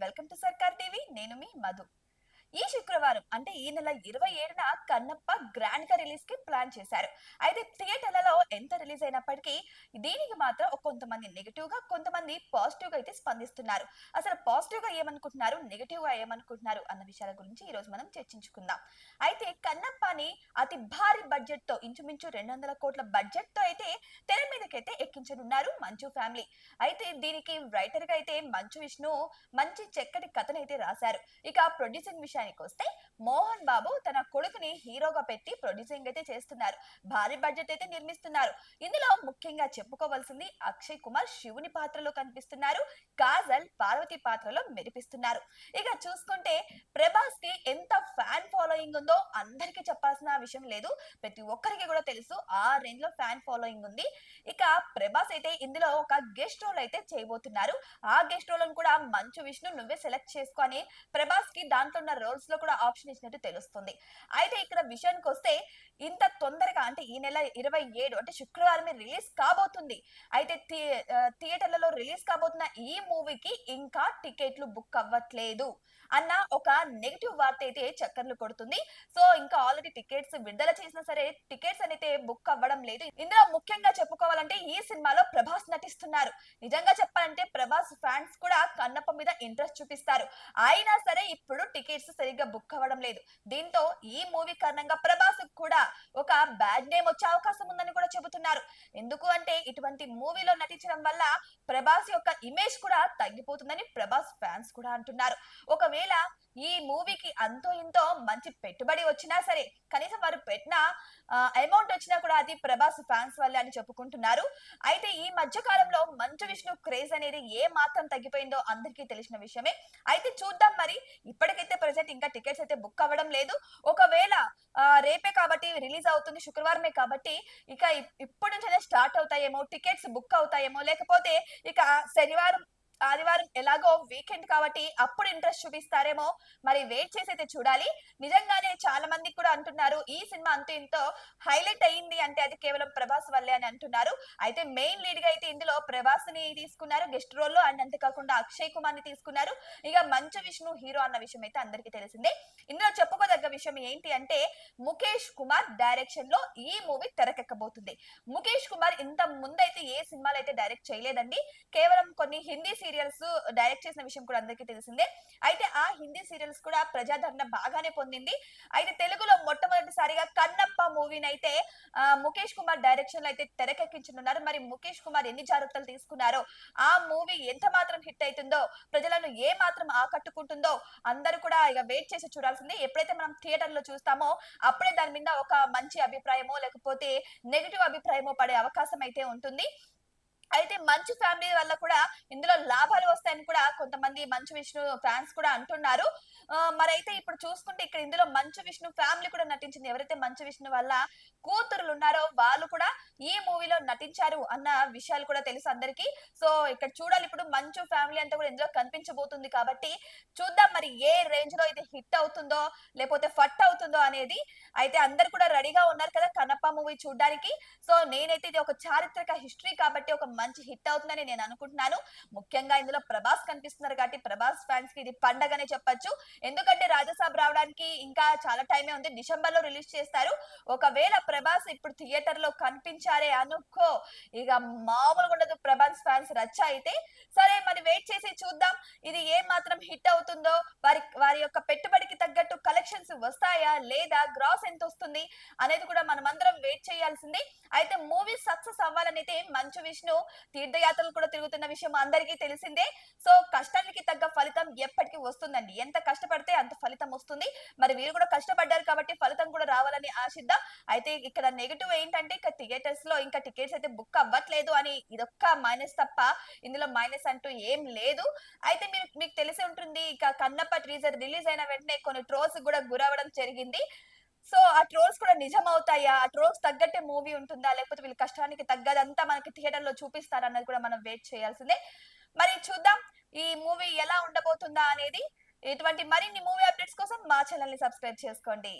Welcome to సర్కార్ TV. నేను మీ మధు. ఈ శుక్రవారం అంటే ఈ నెల 27న కన్నప్ప గ్రాండ్ గా రిలీజ్ కి ప్లాన్ చేశారు. అయితే థియేటర్లలో ఎంత రిలీజ్ అయినప్పటికీ దీనికి మాత్రం కొంతమంది నెగిటివ్ గా, కొంతమంది పాజిటివ్ గా అయితే స్పందిస్తున్నారు. అసలు పాజిటివ్ గా ఏమనుకుంటున్నారు, నెగిటివ్ గా ఏమనుకుంటున్నారు అన్న విషయాల గురించి ఈ రోజు మనం చర్చించుకుందాం. అయితే కన్నప్పని అతి భారీ బడ్జెట్ తో, ఇంచుమించు 200 కోట్ల బడ్జెట్ తో అయితే తెర మీదకైతే ఎక్కించనున్నారు మంచు ఫ్యామిలీ. అయితే దీనికి రైటర్ గా అయితే మంచు విష్ణు మంచి చక్కటి కథనైతే రాశారు. ఇక ప్రొడ్యూసింగ్ విషయానికి వస్తే మోహన్ బాబు తన కొడుకుని హీరోగా పెట్టి ప్రొడ్యూసింగ్ అయితే చేస్తున్నారు. భారీ బడ్జెట్ అయితే నిర్మిస్తున్నారు. ఇందులో ముఖ్యంగా చెప్పుకోవాల్సింది అక్షయ్ కుమార్ శివుని పాత్రలో కనిపిస్తున్నారు. కాజల్ పార్వతి పాత్రలో మెరిపిస్తున్నారు. ఇక చూసుకుంటే ప్రభాస్ కి ఎంత ఫ్యాన్ ఫాలోయింగ్ ఉందో అందరికీ చెప్పాల్సిన విషయం లేదు. ప్రతి ఒక్కరికి కూడా తెలుసు ఆ రేంజ్ లో ఫ్యాన్ ఫాలోయింగ్ ఉంది. ఇక ప్రభాస్ అయితే ఇందులో ఒక గెస్ట్ రోల్ అయితే చేయబోతున్నారు. ఆ గెస్ట్ రోల్ కూడా మంచు విష్ణు నువ్వే సెలెక్ట్ చేసుకొని ప్రభాస్ కి దాంట్లో ఉన్న రోల్స్ లో కూడా ఆప్షన్ ఇచ్చినట్టు తెలుస్తుంది. అయితే ఇక్కడ విషయానికి వస్తే ఇంత తొందరగా అంటే ఈ నెల 27 అంటే శుక్రవారమే రిలీజ్ కాబోతుంది. అయితే థియేటర్లలో రిలీజ్ కాబోతున్న ఈ మూవీకి ఇంకా టికెట్లు బుక్ అవ్వట్లేదు అన్న ఒక నెగిటివ్ వార్త అయితే చక్కర్లు కొడుతుంది. సో ఇంకా ఆల్రెడీ టికెట్స్ విడుదల చేసినా సరే టికెట్స్ అయితే బుక్ అవ్వడం లేదు. ఇందులో ముఖ్యంగా చెప్పుకోవాలంటే ఈ సినిమాలో ప్రభాస్ నటిస్తున్నారు. నిజంగా చెప్పాలంటే ప్రభాస్ ఫ్యాన్స్ కూడా కన్నప్ప మీద ఇంట్రెస్ట్ చూపిస్తారు. అయినా సరే ఇప్పుడు టికెట్స్ సరిగ్గా బుక్ అవ్వడం లేదు. దీంతో ఈ మూవీ కారణంగా ప్రభాస్ కూడా ఒక బ్యాడ్ నేమ్ వచ్చే అవకాశం ఉందని కూడా చెబుతున్నారు. ఎందుకు అంటే ఇటువంటి మూవీలో నటించడం వల్ల ప్రభాస్ యొక్క ఇమేజ్ కూడా తగ్గిపోతుందని ప్రభాస్ ఫ్యాన్స్ కూడా అంటున్నారు. ఒకవేళ ఈ మూవీకి అంతో ఇంతో మంచి పెట్టుబడి వచ్చినా సరే, కనీసం వారు పెట్టిన అమౌంట్ వచ్చినా కూడా అది ప్రభాస్ ఫ్యాన్స్ వల్లే అని చెప్పుకుంటున్నారు. అయితే ఈ మధ్య కాలంలో మంచు విష్ణు క్రేజ్ అనేది ఏ మాత్రం తగ్గిపోయిందో అందరికీ తెలిసిన విషయమే. అయితే చూద్దాం మరి. ఇప్పటికైతే ప్రెసెంట్ ఇంకా టికెట్స్ అయితే బుక్ అవ్వడం లేదు. ఒకవేళ రేపే కాబట్టి రిలీజ్ అవుతుంది, శుక్రవారమే కాబట్టి ఇక ఇప్పటి నుంచైనా స్టార్ట్ అవుతాయేమో, టికెట్స్ బుక్ అవుతాయేమో, లేకపోతే ఇక శనివారం ఆదివారం ఎలాగో వీకెండ్ కాబట్టి అప్పుడు ఇంట్రెస్ట్ చూపిస్తారేమో, మరి వెయిట్ చేసి అయితే చూడాలి. నిజంగానే చాలా మంది కూడా అంటున్నారు ఈ సినిమా అంత ఇంతో హైలైట్ అయ్యింది అంటే అది కేవలం ప్రభాస్ వల్లే అని అంటున్నారు. అయితే మెయిన్ లీడ్ గా అయితే ఇందులో ప్రభాస్ ని తీసుకున్నారు గెస్ట్ రోల్ లో, అండ్ అంతేకాకుండా అక్షయ్ కుమార్ ని తీసుకున్నారు. ఇక మంచు విష్ణు హీరో అన్న విషయం అయితే అందరికీ తెలిసిందే. ఇందులో చెప్పుకోదగ్గ విషయం ఏంటి అంటే ముఖేష్ కుమార్ డైరెక్షన్ లో ఈ మూవీ తెరకెక్కబోతుంది. ముఖేష్ కుమార్ ఇంత ముందైతే ఏ సినిమాలు అయితే డైరెక్ట్ చేయలేదండి. కేవలం కొన్ని హిందీ సీరియల్స్ డైరెక్ట్ చేసిన విషయం కూడా అందరికీ తెలిసిందే. అయితే ఆ హిందీ సీరియల్స్ కూడా ప్రజాదరణ బాగానే పొందింది. అయితే తెలుగులో మొట్టమొదటిసారిగా కన్నప్ప మూవీని అయితే ముఖేష్ కుమార్ డైరెక్షన్ లో అయితే తెరకెక్కించనున్నారు. మరి ముఖేష్ కుమార్ ఎన్ని జాగ్రత్తలు తీసుకున్నారో, ఆ మూవీ ఎంత మాత్రం హిట్ అవుతుందో, ప్రజలను ఏ మాత్రం ఆకట్టుకుంటుందో అందరూ కూడా ఇక వెయిట్ చేసి చూడాల్సిందే. ఎప్పుడైతే మనం థియేటర్ లో చూస్తామో అప్పుడే దాని మీద ఒక మంచి అభిప్రాయమో లేకపోతే నెగిటివ్ అభిప్రాయమో పడే అవకాశం అయితే ఉంటుంది. అయితే మంచు ఫ్యామిలీ వల్ల కూడా ఇందులో లాభాలు వస్తాయని కూడా కొంతమంది మంచు విష్ణు ఫ్యాన్స్ కూడా అంటున్నారు. మరైతే ఇప్పుడు చూసుకుంటే ఇక్కడ ఇందులో మంచు విష్ణు ఫ్యామిలీ కూడా నటించింది. ఎవరైతే మంచు విష్ణు వల్ల కూతురులు ఉన్నారో వాళ్ళు కూడా ఈ మూవీలో నటించారు అన్న విషయాలు కూడా తెలుసు అందరికి. సో ఇక్కడ చూడాలి, ఇప్పుడు మంచు ఫ్యామిలీ అంతా కూడా ఇందులో కనిపించబోతుంది కాబట్టి చూద్దాం మరి ఏ రేంజ్ లో ఇది హిట్ అవుతుందో లేకపోతే ఫట్ అవుతుందో అనేది. అయితే అందరు కూడా రెడీగా ఉన్నారు కదా కన్నప్ప మూవీ చూడడానికి. సో నేనైతే ఇది ఒక చారిత్రక హిస్టరీ కాబట్టి ఒక మంచి హిట్ అవుతుందని నేను అనుకుంటున్నాను. ముఖ్యంగా ఇందులో ప్రభాస్ కనిపిస్తున్నారు కాబట్టి ప్రభాస్ ఫ్యాన్స్ కి ఇది పండగనే చెప్పొచ్చు. ఎందుకంటే రాజాసాబ్ రావడానికి ఇంకా చాలా టైమే ఉంది. డిసెంబర్ లో రిలీజ్ చేస్తారు. ఒకవేళ ప్రభాస్ ఇప్పుడు థియేటర్ లో కనిపించారే అనుకో, ఇక మామూలుగా ఉండదు ప్రభాస్ ఫ్యాన్స్ రచ్చ అయితే. సరే మరి వెయిట్ చేసి చూద్దాం ఇది ఏ మాత్రం హిట్ అవుతుందో, వారి వారి యొక్క పెట్టుబడికి తగ్గట్టు కలెక్షన్స్ వస్తాయా లేదా, గ్రాస్ ఎంత వస్తుంది అనేది కూడా మనం అందరం వెయిట్ చేయాల్సింది. అయితే మూవీ సక్సెస్ అవ్వాలని అయితే మంచు విష్ణు తీర్థయాత్రలు కూడా తిరుగుతున్న విషయం అందరికీ తెలిసిందే. సో కష్టానికి తగ్గ ఫలితం ఎప్పటికీ వస్తుందండి. ఎంత కష్టపడితే అంత ఫలితం వస్తుంది. మరి వీరు కూడా కష్టపడ్డారు కాబట్టి ఫలితం కూడా రావాలని ఆశిద్దాం. అయితే ఇక్కడ నెగిటివ్ ఏంటంటే ఇక థియేటర్స్ లో ఇంకా టికెట్స్ అయితే బుక్ అవ్వట్లేదు అని, ఇదొక్క మైనస్ తప్ప ఇందులో మైనస్ అంటూ ఏం లేదు. అయితే మీకు తెలిసి ఉంటుంది ఇక కన్నప్ప టీజర్ రిలీజ్ అయిన వెంటనే కొన్ని ట్రోల్స్ కూడా గురవడం జరిగింది. సో ఆ ట్రోల్స్ కూడా నిజం అవుతాయా, ఆ ట్రోల్స్ తగ్గట్టే మూవీ ఉంటుందా, లేకపోతే వీళ్ళ కష్టానికి తగ్గదంతా మనకి థియేటర్ లో చూపిస్తారా అన్నది కూడా మనం వెయిట్ చేయాల్సిందే. మరి చూద్దాం ఈ మూవీ ఎలా ఉండబోతుందా అనేది. ఇటువంటి మరిన్ని మూవీ అప్డేట్స్ కోసం మా ఛానల్ ని సబ్స్క్రైబ్ చేసుకోండి.